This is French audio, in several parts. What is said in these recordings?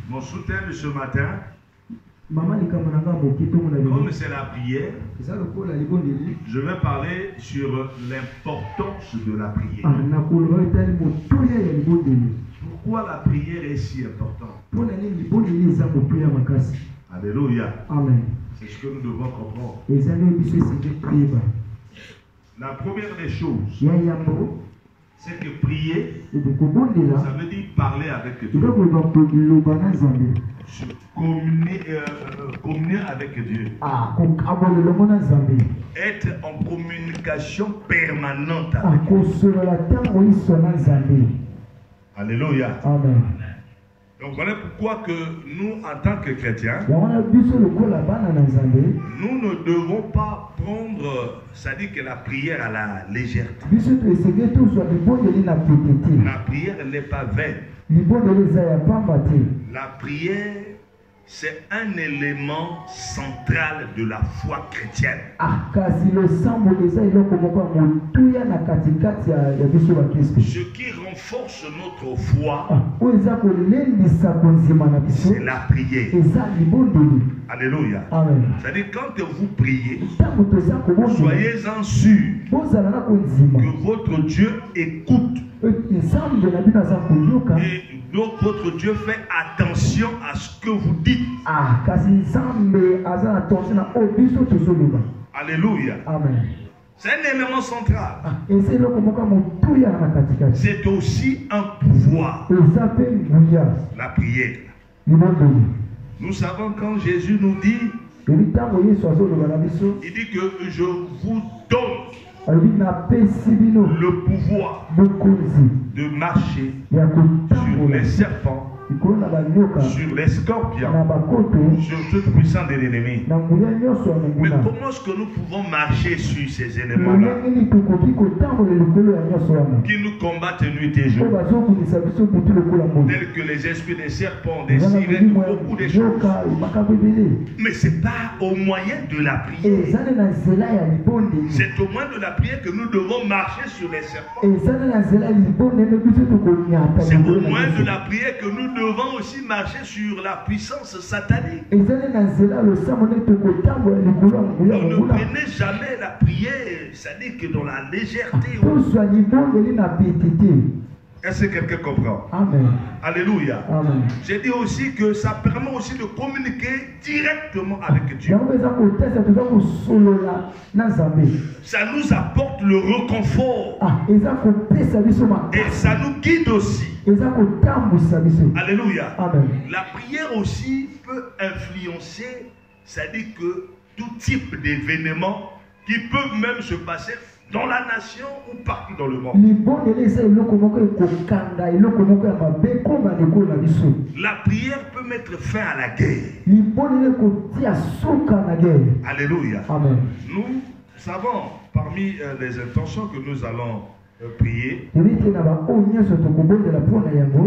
Mon sous-thème ce matin, comme c'est la prière, je vais parler sur l'importance de la prière. Pourquoi la prière est si importante? Alléluia. Amen. C'est ce que nous devons comprendre. La première des choses, c'est que prier, ça veut dire parler avec Dieu. Communier avec Dieu. Être en communication permanente avec Dieu. Alléluia. Amen. Donc voilà pourquoi que nous, en tant que chrétiens, nous ne devons pas prendre, c'est-à-dire que la prière à la légèreté. La prière n'est pas vaine. La prière, c'est un élément central de la foi chrétienne. Ce qui renforce notre foi, c'est la prière. Alléluia. C'est-à-dire quand vous priez, soyez-en sûrs que votre Dieu écoute. Et donc votre Dieu fait attention à ce que vous dites. Alléluia. Amen. C'est un élément central. C'est aussi un pouvoir. La prière. Nous savons quand Jésus nous dit, il dit que je vous donne le pouvoir de marcher sur les serpents, sur les scorpions, sur toute puissance de l'ennemi. Mais comment est-ce que nous pouvons marcher sur ces éléments-là qui nous combattent nuit et jour, tels que les esprits des serpents, des sirènes, beaucoup de choses? Mais ce n'est pas au moyen de la prière. C'est au moyen de la prière que nous devons marcher sur les serpents. C'est au moyen de la prière que nous devons aussi marcher sur la puissance satanique. Donc ne prenez jamais la prière, c'est-à-dire que dans la légèreté. Est-ce que quelqu'un comprend? Amen. Alléluia. Amen. J'ai dit aussi que ça permet aussi de communiquer directement avec Dieu. Ça nous apporte le réconfort. Et ça nous guide aussi. Alléluia. Amen. La prière aussi peut influencer, c'est-à-dire que tout type d'événements qui peuvent même se passer dans la nation ou partout dans le monde. La prière peut mettre fin à la guerre. Alléluia. Amen. Nous savons parmi les intentions que nous allons prier, il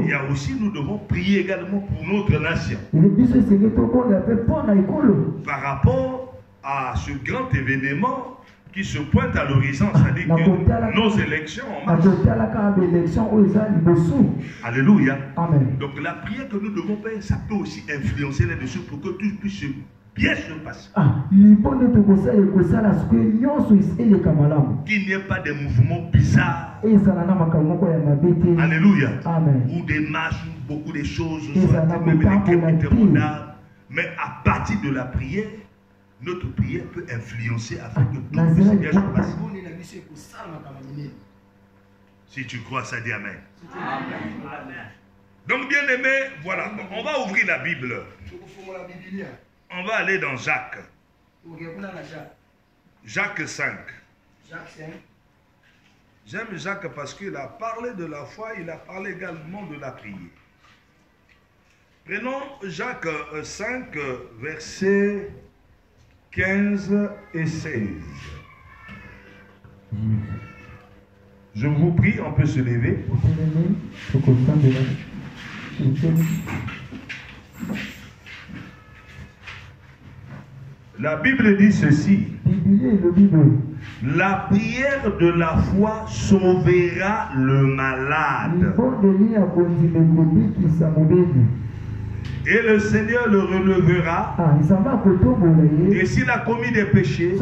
y a aussi, nous devons prier également pour notre nation. Par rapport à ce grand événement qui se pointe à l'horizon, c'est-à-dire que nos élections en mars. Alléluia. Amen. Donc la prière que nous devons faire, ça peut aussi influencer là-dessus pour que tout puisse bien se passer. Qu'il n'y ait pas de mouvements bizarres. Alléluia. Amen. Ou des marches, ou beaucoup de choses, même des mais à partir de la prière, notre prière peut influencer afin que tout puisse bien se passer. Si tu crois ça, dis Amen. Donc bien aimé, voilà, on va ouvrir la Bible. On va aller dans Jacques. Jacques 5. J'aime Jacques parce qu'il a parlé de la foi, il a parlé également de la prière. Prenons Jacques 5, versets 15 et 16. Je vous prie, on peut se lever. La Bible dit ceci. La prière de la foi sauvera le malade. Et le Seigneur le relevera. Et s'il a commis des péchés,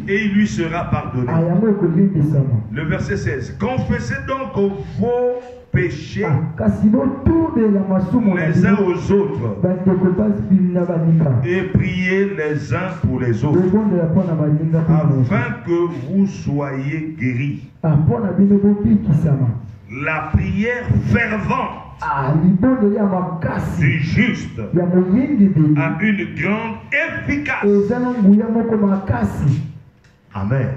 et il lui sera pardonné. Le verset 16. Confessez donc vos péchés les uns aux autres et priez les uns pour les autres afin que vous soyez guéris. La prière fervente du juste a une grande efficace. Amen.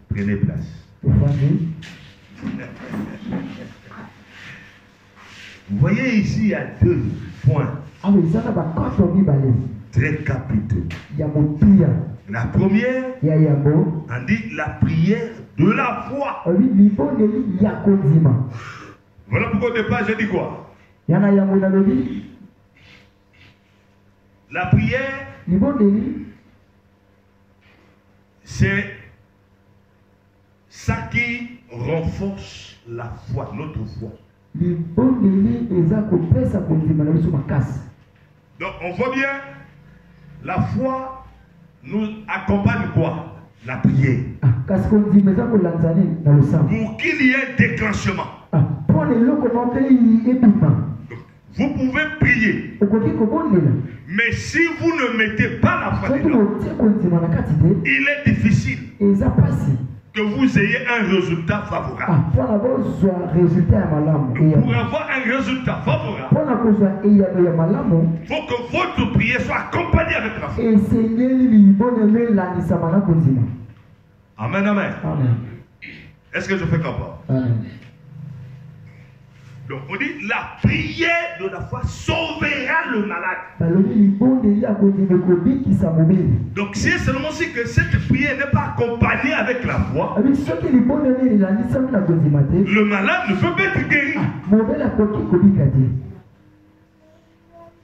Prenez place. Vous voyez ici, il y a 2 points très capitaux. La première, on dit la prière de la foi. Voilà pourquoi au départ j'ai dit quoi? La prière, c'est ça qui renforce la foi, notre foi. Donc on voit bien, la foi nous accompagne quoi? La prière. Pour qu'il y ait un déclenchement. Vous pouvez prier. Mais si vous ne mettez pas la foi dedans, il est difficile que vous ayez un résultat favorable. Pour avoir un résultat favorable, il faut que votre prière soit accompagnée avec la foi. Amen, amen. Est-ce que je fais comprendre? Donc on dit la prière de la foi sauvera le malade. Donc c'est seulement si que cette prière n'est pas accompagnée avec la foi, le malade ne peut pas être guéri.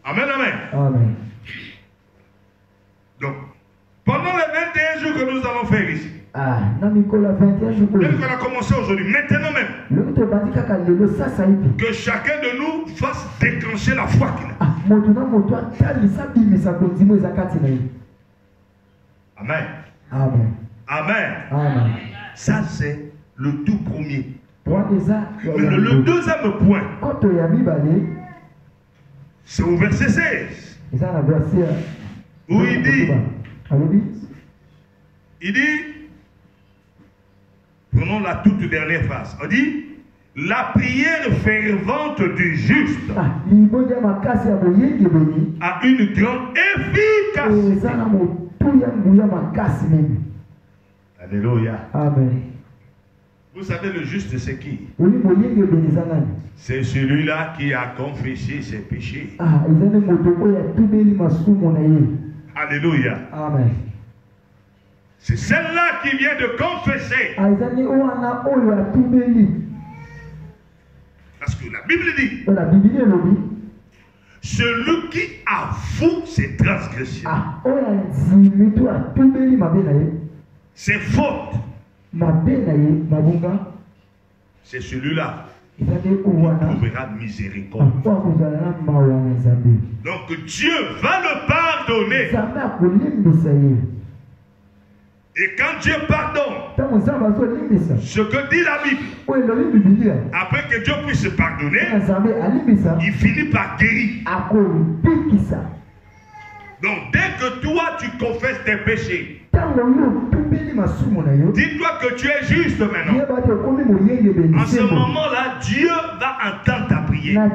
Amen, amen. Donc pendant les 21 jours que nous allons faire ici, même qu'on a commencé aujourd'hui, maintenant même, que chacun de nous fasse déclencher la foi qu'il a. Amen. Amen. Ça c'est le tout premier. Le deuxième point, c'est au verset 16. Où il dit, prenons la toute dernière phrase. On dit, la prière fervente du juste a une grande efficacité. Alléluia. Amen. Vous savez, le juste, c'est qui? C'est celui-là qui a confessé ses péchés. Alléluia. Amen. C'est celle-là qui vient de confesser. Parce que la Bible dit, celui qui avoue ses transgressions, ses fautes, c'est celui-là qui trouvera miséricorde. Donc Dieu va le pardonner. Et quand Dieu pardonne, ce que dit la Bible, après que Dieu puisse pardonner, il finit par guérir. Donc dès que toi tu confesses tes péchés, dis-toi que tu es juste maintenant. En ce moment-là, Dieu va entendre ta prière.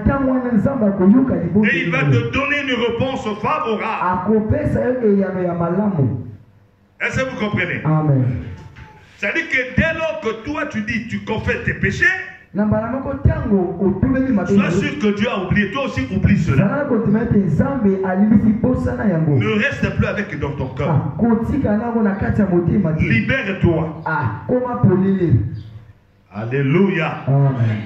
Et il va te donner une réponse favorable. Est-ce que vous comprenez? Amen. C'est-à-dire que dès lors que toi tu dis, tu confesses tes péchés, sois sûr que Dieu a oublié, toi aussi oublie cela. Ne reste plus avec dans ton cœur. Libère-toi. Alléluia. Amen.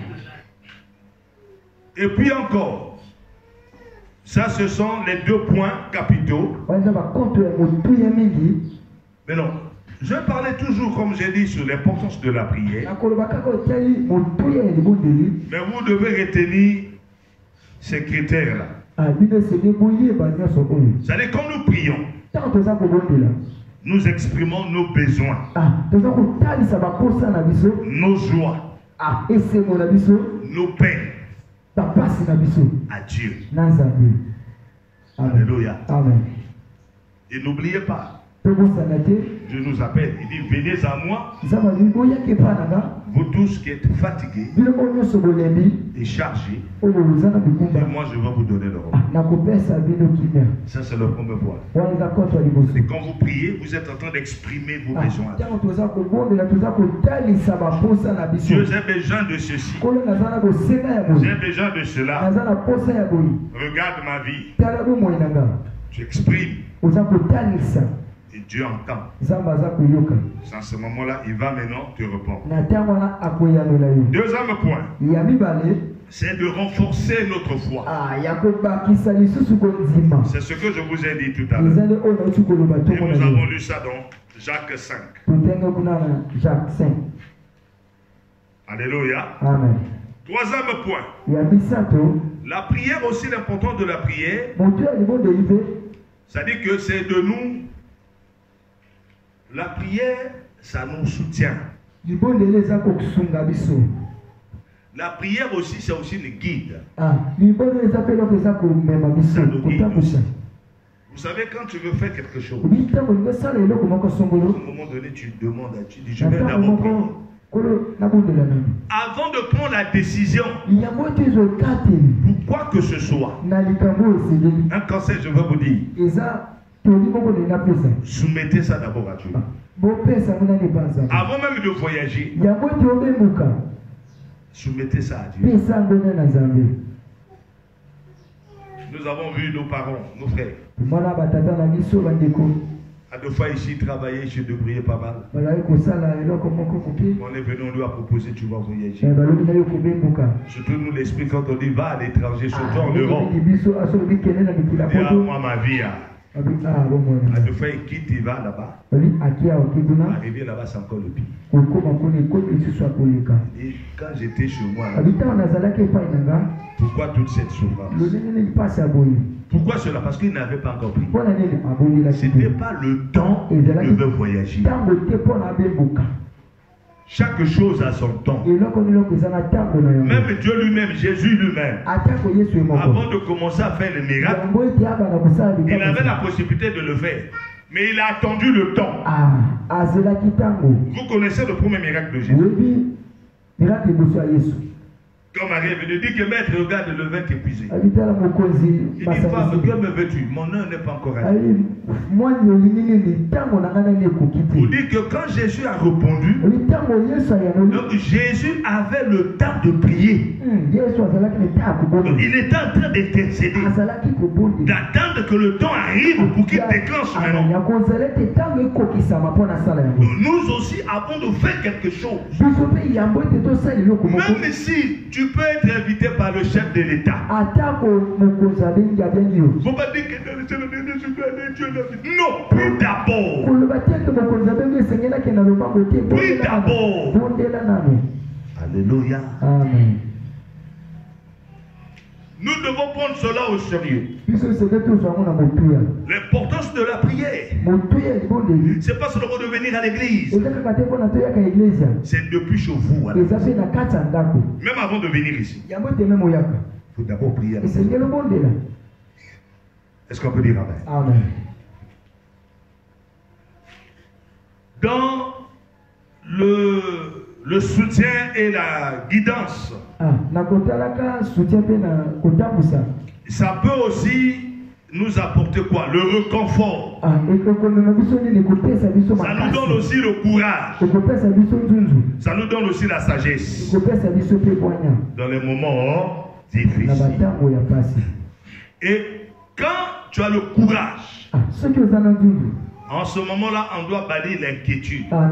Et puis encore, ça ce sont les 2 points capitaux. Mais non, je parlais toujours, comme j'ai dit, sur l'importance de la prière. Mais vous devez retenir ces critères-là. C'est-à-dire quand nous prions, nous exprimons nos besoins, nos joies, nos peines à Dieu. Alléluia. Amen. Et n'oubliez pas, Dieu nous appelle, il dit venez à moi, vous tous qui êtes fatigués et chargés, et moi je vais vous donner le repos. Ça c'est le premier point. Et quand vous priez, vous êtes en train d'exprimer vos besoins. Dieu, j'ai besoin de ceci, j'ai besoin de cela. Regarde ma vie, tu exprimes. Et Dieu entend. Dans ce moment-là, il va maintenant te répondre. Deuxième point, c'est de renforcer notre foi. C'est ce que je vous ai dit tout à l'heure. Et nous avons lu ça dans Jacques 5. Alléluia. Amen. Troisième point, la prière aussi, l'importance de la prière, c'est-à-dire que c'est de nous. La prière, ça nous soutient. La prière aussi, c'est aussi une guide. Ça nous guide aussi. Vous savez, quand tu veux faire quelque chose, à un moment donné, tu demandes à Dieu, tu dis, je vais d'abord prier. Avant de prendre la décision, pour quoi que ce soit, un conseil, je vais vous dire, soumettez ça d'abord à Dieu. Avant même de voyager, soumettez ça à Dieu. Nous avons vu nos parents, nos frères. À deux fois ici, travailler, je débrouillais pas mal. On est venu, on lui a proposé, tu vas voyager. Surtout nous, l'esprit, quand on dit va à l'étranger, surtout en Europe. Et à moi, ma vie, à deux fois, il quitte, il va là-bas. Arrivé là-bas, c'est encore le pire. Et quand j'étais chez moi, là, pourquoi toute cette souffrance? Pourquoi cela? Parce qu'il n'avait pas encore pris. Ce n'était pas le temps de voyager. Chaque chose a son temps. Même Dieu lui-même, Jésus lui-même, avant de commencer à faire le miracle, il avait la possibilité de le faire. Mais il a attendu le temps. Vous connaissez le premier miracle de Jésus? Quand Marie est venue, dit que maître, regarde, le vin est épuisé. Il dit, femme, que me veux-tu? Mon heure n'est pas encore arrivée. Vous dites que quand Jésus a répondu, donc Jésus avait le temps de prier. Donc, il était en train d'intercéder, d'attendre que le temps arrive pour qu'il déclenche maintenant. Donc, nous aussi avons de faire quelque chose. Même si tu peux être invité par le chef de l'État. Vous ne pas dire que je dois aller Dieu. Non, prie d'abord. Prie d'abord. Alléluia. Amen. Nous devons prendre cela au sérieux. L'importance de la prière. C'est pas seulement de venir à l'église. C'est depuis chez vous. Même avant de venir ici. Il faut d'abord prier. Est-ce qu'on peut dire amen? Amen. Dans le soutien et la guidance, ça peut aussi nous apporter quoi? Le réconfort. Ça nous donne aussi le courage. Ça nous donne aussi la sagesse dans les moments difficiles. Et quand tu as le courage, en ce moment-là, on doit bannir l'inquiétude. Parce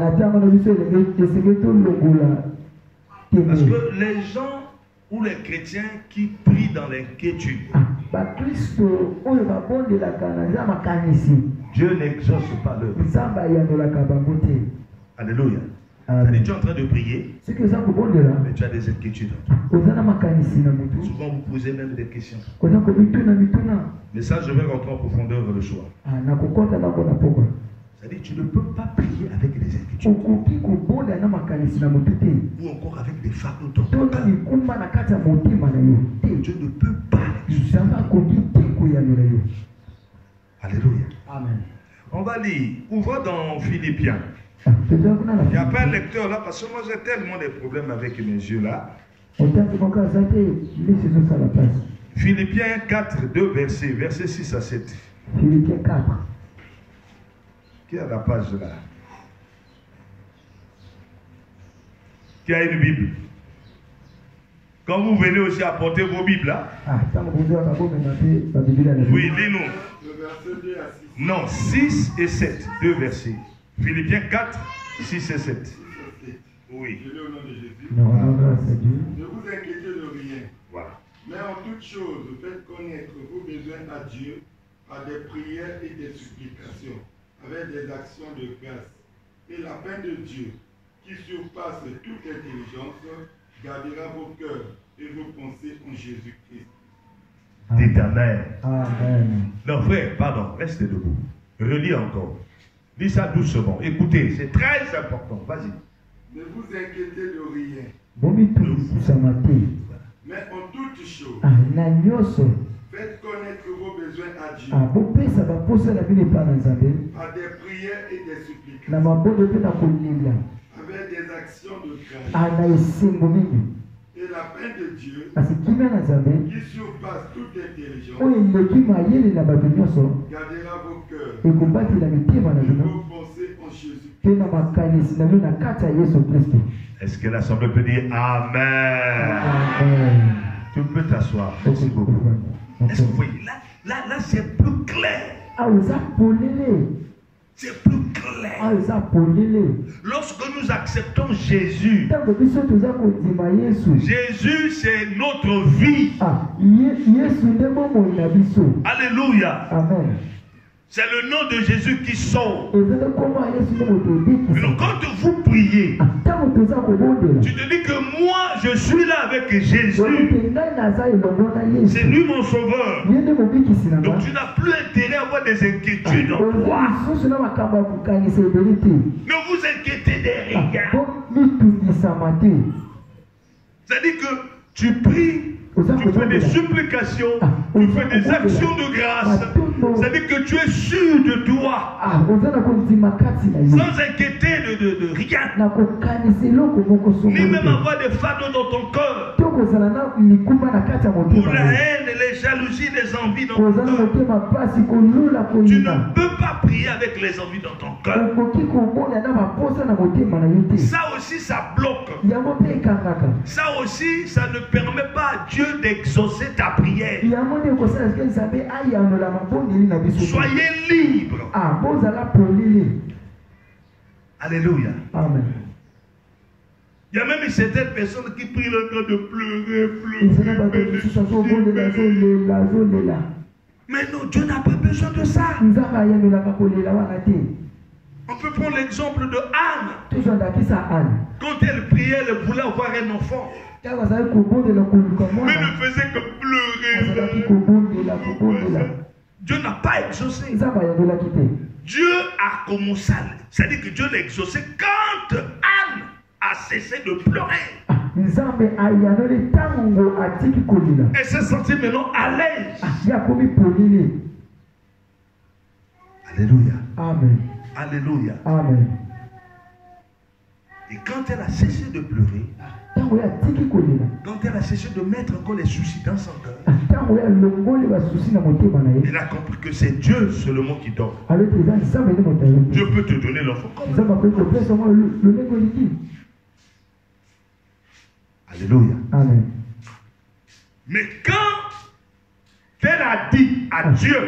que les gens ou les chrétiens qui prient dans l'inquiétude, Dieu n'exauce pas leur. Alléluia. C'est-à-dire, tu es en train de prier, mais tu as des inquiétudes. Souvent, vous posez même des questions. Mais ça, je vais rentrer en profondeur le soir. C'est-à-dire, tu ne peux pas prier avec des inquiétudes. Ou encore avec des fardeaux dans ton cœur. Tu ne peux pas. Alléluia. Amen. On va lire. Ouvre dans Philippiens. Il n'y a pas un lecteur là, parce que moi j'ai tellement de problèmes avec mes yeux là. Philippiens 4, 2 versets 6 à 7. Philippiens 4. Qui a la page là? Qui a une Bible? Quand vous venez aussi apporter vos Bibles là. Oui, lis-nous. Non, 6 et 7. 2 versets. Philippiens 4, 6 et 7. Oui. Je lis au nom de Jésus. Non, grâce à Dieu. Ne vous inquiétez de rien. Voilà. Mais en toutes choses, faites connaître vos besoins à Dieu par des prières et des supplications, avec des actions de grâce. Et la paix de Dieu, qui surpasse toute intelligence, gardera vos cœurs et vos pensées en Jésus-Christ. Dites Amen. Amen. Non, frère, pardon, restez debout. Relis encore. Dis ça doucement. Écoutez, c'est très important. Vas-y. Ne vous inquiétez de rien. Mais en toutes choses, faites connaître vos besoins à Dieu par des prières et des supplications, avec des actions de grâce. Et la paix de Dieu, qui surpasse toute intelligence, gardera vos cœurs et vos pensées en Jésus. Est-ce que l'assemblée peut dire Amen? Amen. Tu peux t'asseoir. Merci beaucoup. Est-ce que vous voyez? Là c'est plus clair. C'est plus clair. Lorsque nous acceptons Jésus, Jésus c'est notre vie. Alléluia. Amen. C'est le nom de Jésus qui sauve. Donc quand vous priez, tu te dis que moi je suis là avec Jésus. C'est lui mon sauveur. Donc tu n'as plus intérêt à avoir des inquiétudes en toi. Ne vous inquiétez de rien. C'est-à-dire que tu pries, tu fais des supplications, tu fais des actions de grâce. C'est-à-dire que tu es sûr de toi, sans inquiéter de rien, ni même avoir des fardeaux dans ton cœur, pour la haine, les jalousies, les envies dans ton cœur. Tu ne peux pas prier avec les envies dans ton cœur. Ça aussi, ça bloque. Ça aussi, ça ne permet pas à Dieu d'exaucer ta prière. Soyez libres. Alléluia. Amen. Il y a même certaines personnes qui prient le temps de pleurer. Mais non, Dieu n'a pas besoin de ça. On peut prendre l'exemple de Anne. Quand elle priait, elle voulait avoir un enfant. Mais ne faisait que pleurer. Dieu n'a pas exaucé. Dieu a commencé. C'est-à-dire que Dieu l'a exaucé quand Anne a cessé de pleurer. Elle s'est sentie maintenant à l'aise. Alléluia. Amen. Alléluia. Amen. Et quand elle a cessé de pleurer, quand elle a cessé de mettre encore les soucis dans son cœur, elle a compris que c'est Dieu seulement qui donne. Dieu peut te donner l'enfant. Alléluia. Amen. Mais quand elle a dit à Dieu,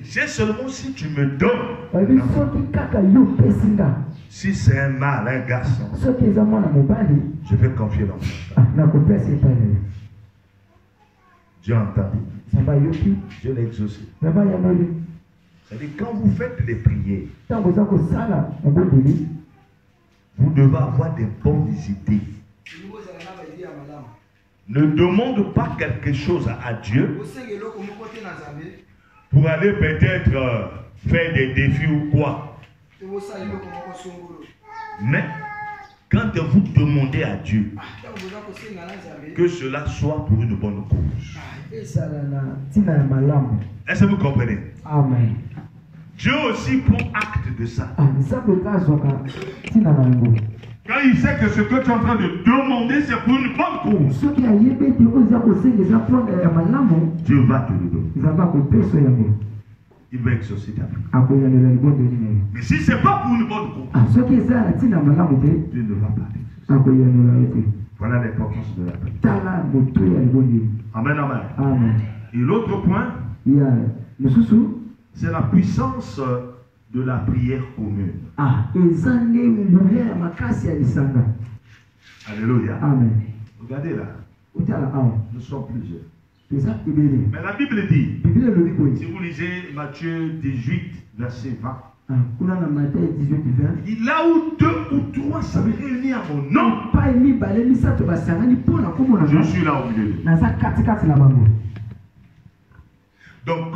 c'est seulement si tu me donnes. Si c'est un mâle, un garçon, je vais confier l'enfant. Dieu a entendu. Dieu l'a exaucé. C'est-à-dire quand vous faites les prières, Vous devez avoir des bonnes idées. Ne demande pas quelque chose à Dieu pour aller peut-être faire des défis ou quoi. Mais quand vous demandez à Dieu, que cela soit pour une bonne cause. Est-ce que vous comprenez? Amen. Dieu aussi prend acte de ça. Quand il sait que ce que tu es en train de demander, c'est pour une bonne cause, Dieu va te le donner. Il va exaucer ta prière. Mais si ce n'est pas pour une bonne cause, Dieu ne va pas t'exaucer. Voilà l'importance de la prière. Amen, amen. Et l'autre point, c'est la puissance de la prière commune. Alléluia. Amen. Regardez là. Nous sommes plusieurs. Mais la Bible dit, si vous lisez Matthieu 18, verset 20, il dit là où 2 ou 3 sont réunis à mon nom, je suis là au milieu d'eux. Donc,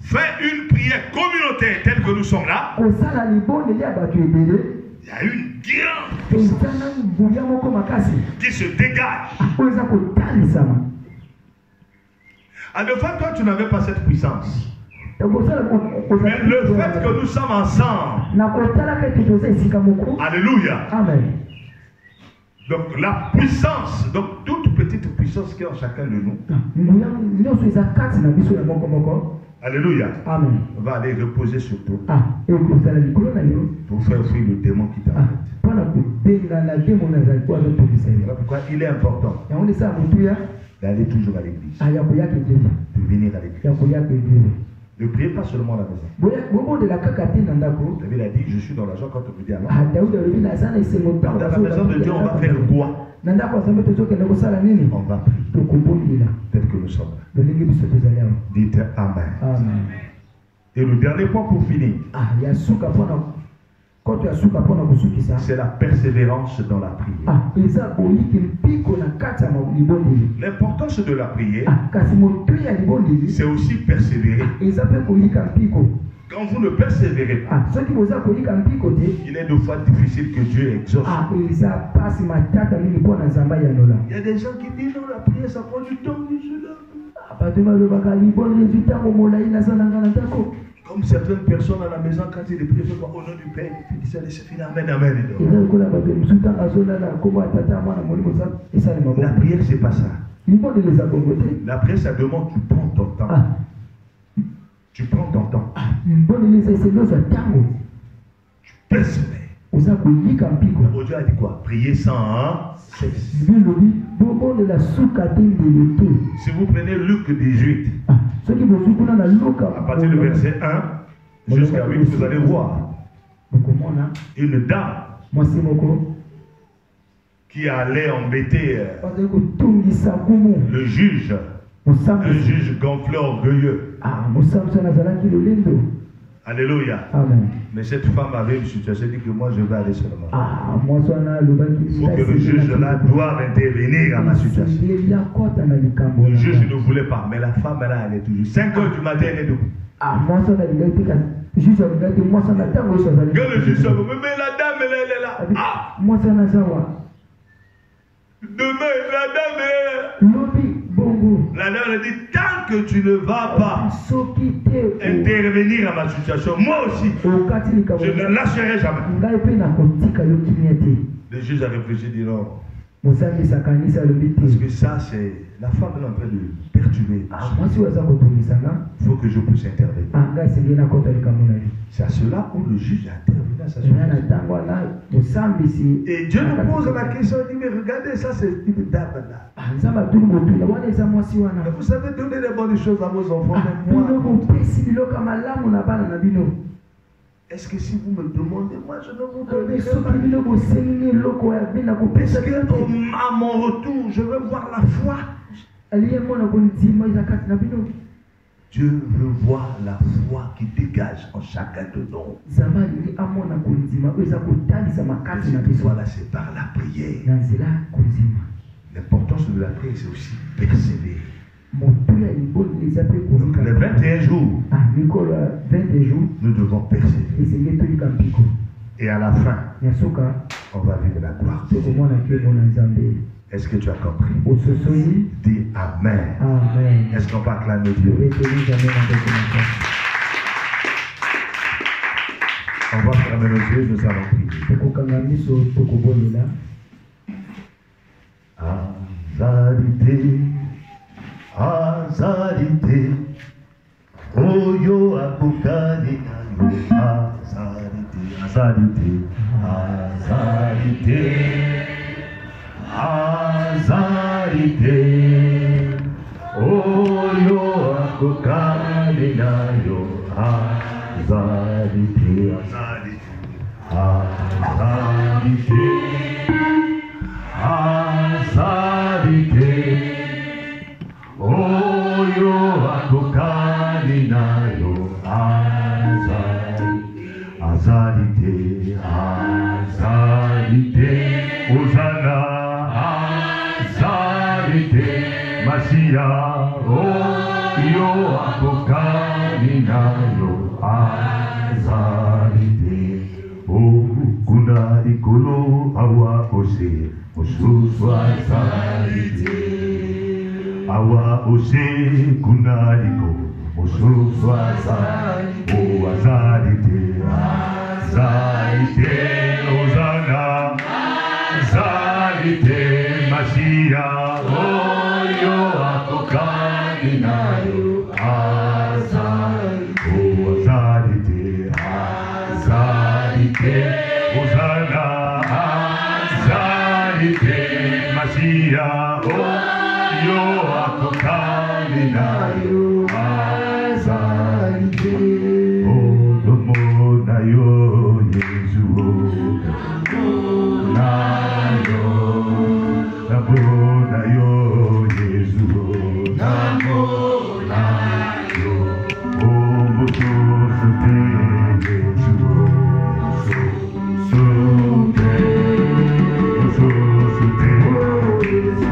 faire une prière communautaire telle que nous sommes là, il y a une grande puissance qui se dégage. À de fait, toi, tu n'avais pas cette puissance. Mais le fait que nous sommes ensemble, alléluia. Amen. Donc la puissance, donc toute petite puissance qui est en chacun de nous, alléluia, amen, va aller reposer sur toi pour faire fuir le démon qui t'arrête. Voilà pourquoi il est important d'aller toujours à l'église, de venir à l'église. Ne priez pas seulement à la maison. David a dit, je suis dans la joie quand on me dit alors. Dans la maison de Dieu, on va faire quoi? On va prier. Tel que nous sommes là. Dites Amen. Amen. Et le dernier point pour finir, c'est la persévérance dans la prière. L'importance de la prière, c'est aussi persévérer. Quand vous ne persévérez pas, il est 2 fois difficile que Dieu exauce. Il y a des gens qui disent non, la prière ça prend du temps. Comme certaines personnes à la maison, quand ils prient, au nom du Père, ils disent c'est fini, amen, amen. La prière, c'est pas ça. La prière, ça demande, tu prends ton temps. Tu prends ton temps. Tu persévères. Aujourd'hui, a dit quoi? Prier sans cesse. Si vous prenez Luc 18, à partir du verset 1 jusqu'à 8, vous allez voir une dame qui allait embêter le juge, un juge gonflé orgueilleux. Alléluia. Amen. Mais cette femme avait une situation, elle dit que moi je vais aller seulement. Il faut que le juge là doit intervenir à ma situation. Le juge ne voulait pas, mais la femme là, elle est toujours. 5 heures du matin, elle est debout. Que le juge soit, mais la dame, elle est là. Demain, la dame est là. La dame a dit, tant que tu ne vas pas intervenir à ma situation, moi aussi, je ne lâcherai jamais. Le juge a réfléchi, dit non. Parce que ça, c'est la femme est en train de perturber. Il faut que je puisse intervenir. C'est à cela où le juge intervient à sa situation. Et Dieu nous pose la question, il dit, mais regardez, ça c'est une dame là. Vous savez donner les bonnes choses à vos enfants, même moi. Est-ce que si vous me demandez, moi je ne vous donnerai pas. Est-ce que à mon retour, je vais voir la foi? Dieu veut voir la foi qui dégage en chacun de nous. Voilà, c'est par la prière. L'importance de la prière, c'est aussi persévérer. Donc les 21 jours, nous devons persévérer. Et à la fin, on va vivre la gloire. Est-ce que tu as compris? Dis Amen. Amen. Est-ce qu'on va acclamer Dieu? On va fermer nos yeux, nous allons prier. Azarité, Oyo Apokani, Azarité, Oyo Apokani, Azarité, Oyo Apokani nayo, Azarité, Hosanna, Azarité, Masia, Oyo Apokani nayo, Azarité, Kuna ikolo awa ose, Osusu Azarité. Awa ose kunaliko Osusu Azarité, O Azarité, Azarité, Hosanna, Azarité, Masia, Oyo Apokani nayo, Azarité, O Azarité, Azarité, Hosanna, Azarité, Masia, Yo Apokani nayo, Azarité, Odomo nayo, Yesu, nayo, Namo nayo, Yesu, Namo nayo, Omoto sote, Yesu, sote, sote, Yesu.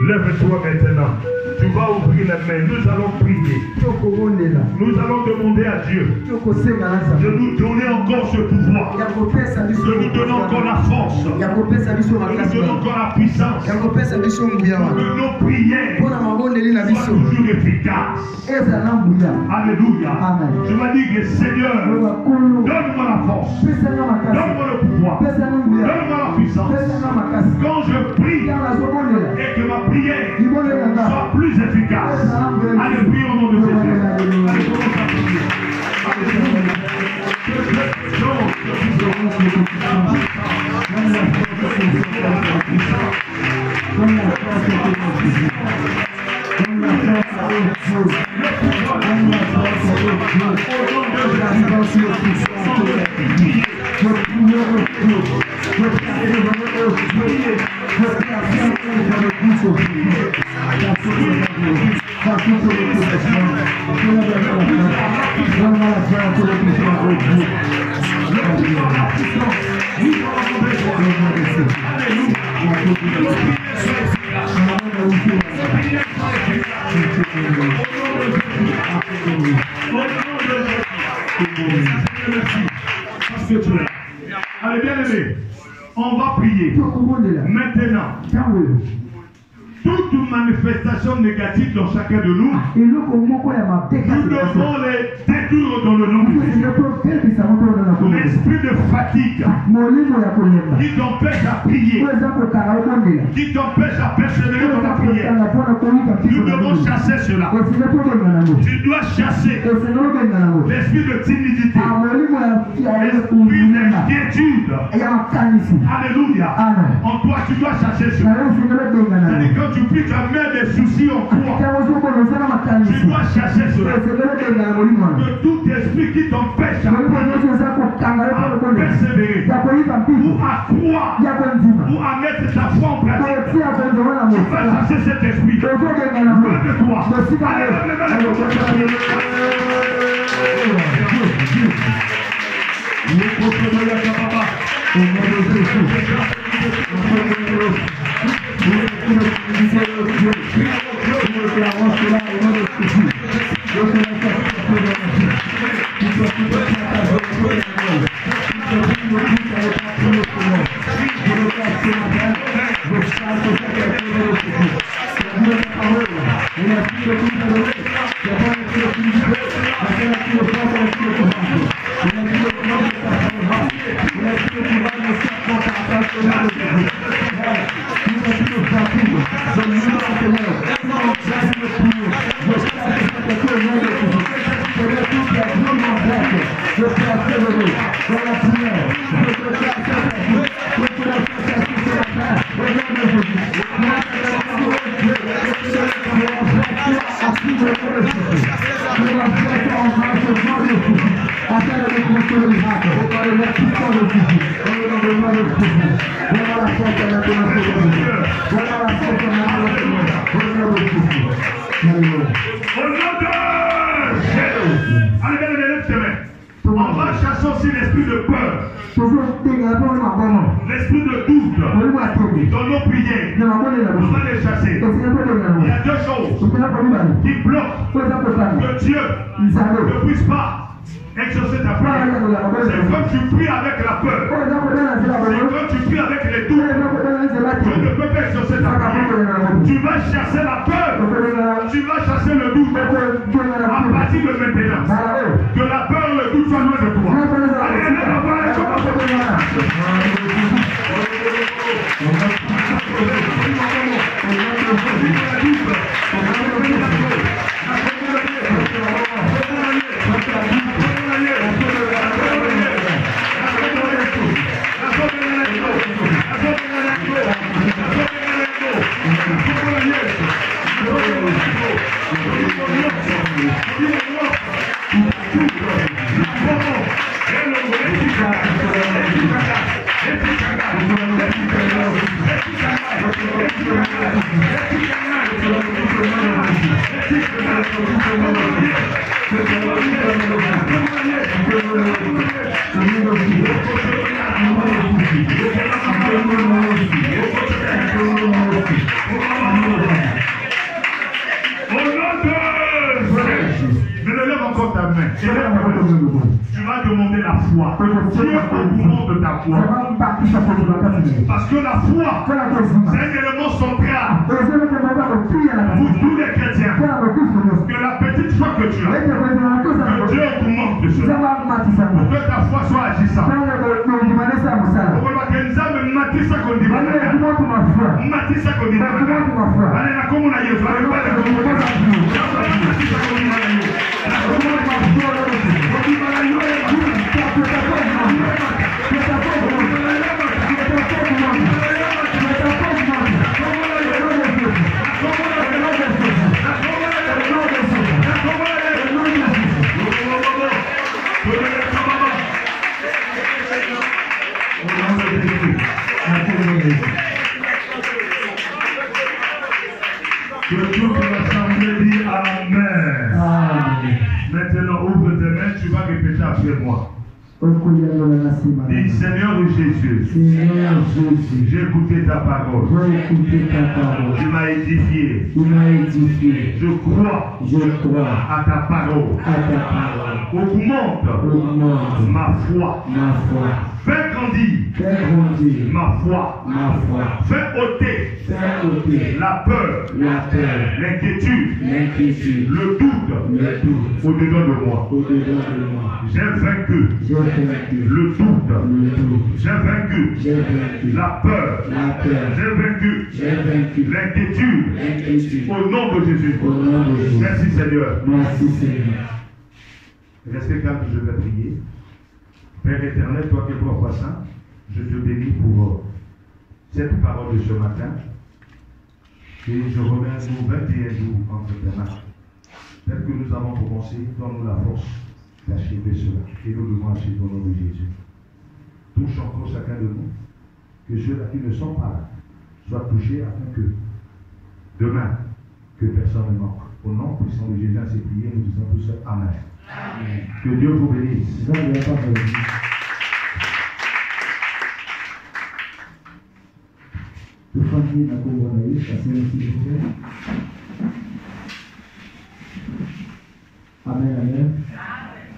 Lève-toi maintenant. Tu vas ouvrir les mains. Nous allons prier. Nous allons demander à Dieu de nous donner encore ce pouvoir. De nous donner encore la force. De nous donner encore la puissance. Que nos prières soient toujours efficaces. Alléluia. Je vais dire que Seigneur, donne-moi la force. Donne-moi le pouvoir. Donne-moi la puissance. Quand je prie et que ma prière soit plus efficace. Allez, prions au nom de Jésus. Allez, commence à prier. Alléluia. Allez, bien aimé, on va prier. Maintenant, toute manifestation négative dans chacun de nous, nous devons les détruire dans le nom de Jésus. L'esprit de fatigue qui t'empêche à prier, qui t'empêche à persévérer dans la prière, nous devons chasser cela. Tu dois chasser l'esprit de timidité, l'esprit d'inquiétude. Alléluia. En toi, tu dois chasser cela. C'est-à-dire quand tu pries, tu as même des soucis en toi. Tu dois chasser cela. De tout esprit qui t'empêche à persévérer, ou à croire, ou à mettre ta foi en pratique. Tu vas chasser cet esprit. Loin de toi. Allez, on va chasser aussi l'esprit de peur, l'esprit de doute dans nos prières. On va les chasser. Il y a deux choses qui bloquent que Dieu ne puisse pas exaucer ta prière. C'est quand tu pries avec la peur. C'est quand tu pries avec les doutes. Tu ne peux pas exaucer ta prière. Tu vas chasser la peur. Tu vas chasser le doute. À partir de maintenant, que la peur et le doute soient loin de toi. Allez, allez, Tu vas demander la foi. Dieu augmente ta foi. Parce que la foi, c'est un élément central pour tous les chrétiens. Que la petite foi que tu as, que Dieu augmente de cela. Pour que ta foi soit agissante. Que toute l'assemblée dit Amen. Maintenant, ouvre tes mains, tu vas répéter après moi. Dis Seigneur Jésus, j'ai écouté ta parole. Tu m'as édifié. Je crois à ta parole. Augmente ma foi. Fais grandir ma foi. Fais ôter la peur, l'inquiétude, le doute au-dedans de moi. J'ai vaincu le doute. J'ai vaincu la peur. J'ai vaincu l'inquiétude. Au nom de Jésus. Merci Seigneur. Restez calme, je vais prier. Père éternel, toi qui es propre saint, je te bénis pour cette parole de ce matin. Et je remets nos 21 jours entre tes mains. Tel que nous avons commencé, donne-nous la force d'achever cela. Et nous devons achever au nom de Jésus. Touche encore chacun de nous. Que ceux-là qui ne sont pas là soient touchés afin que demain, que personne ne manque. Au nom puissant de Jésus, ainsi prié, nous disons tous Amen. Amen. Que Dieu vous bénisse. Amen, amen.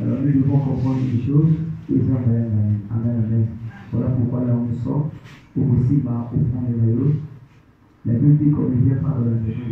Alors nous devons comprendre une chose. Amen, amen. Voilà pourquoi là on sort. Pour aussi, au fond de la Bible dit qu'on ne vient pas dans la maison.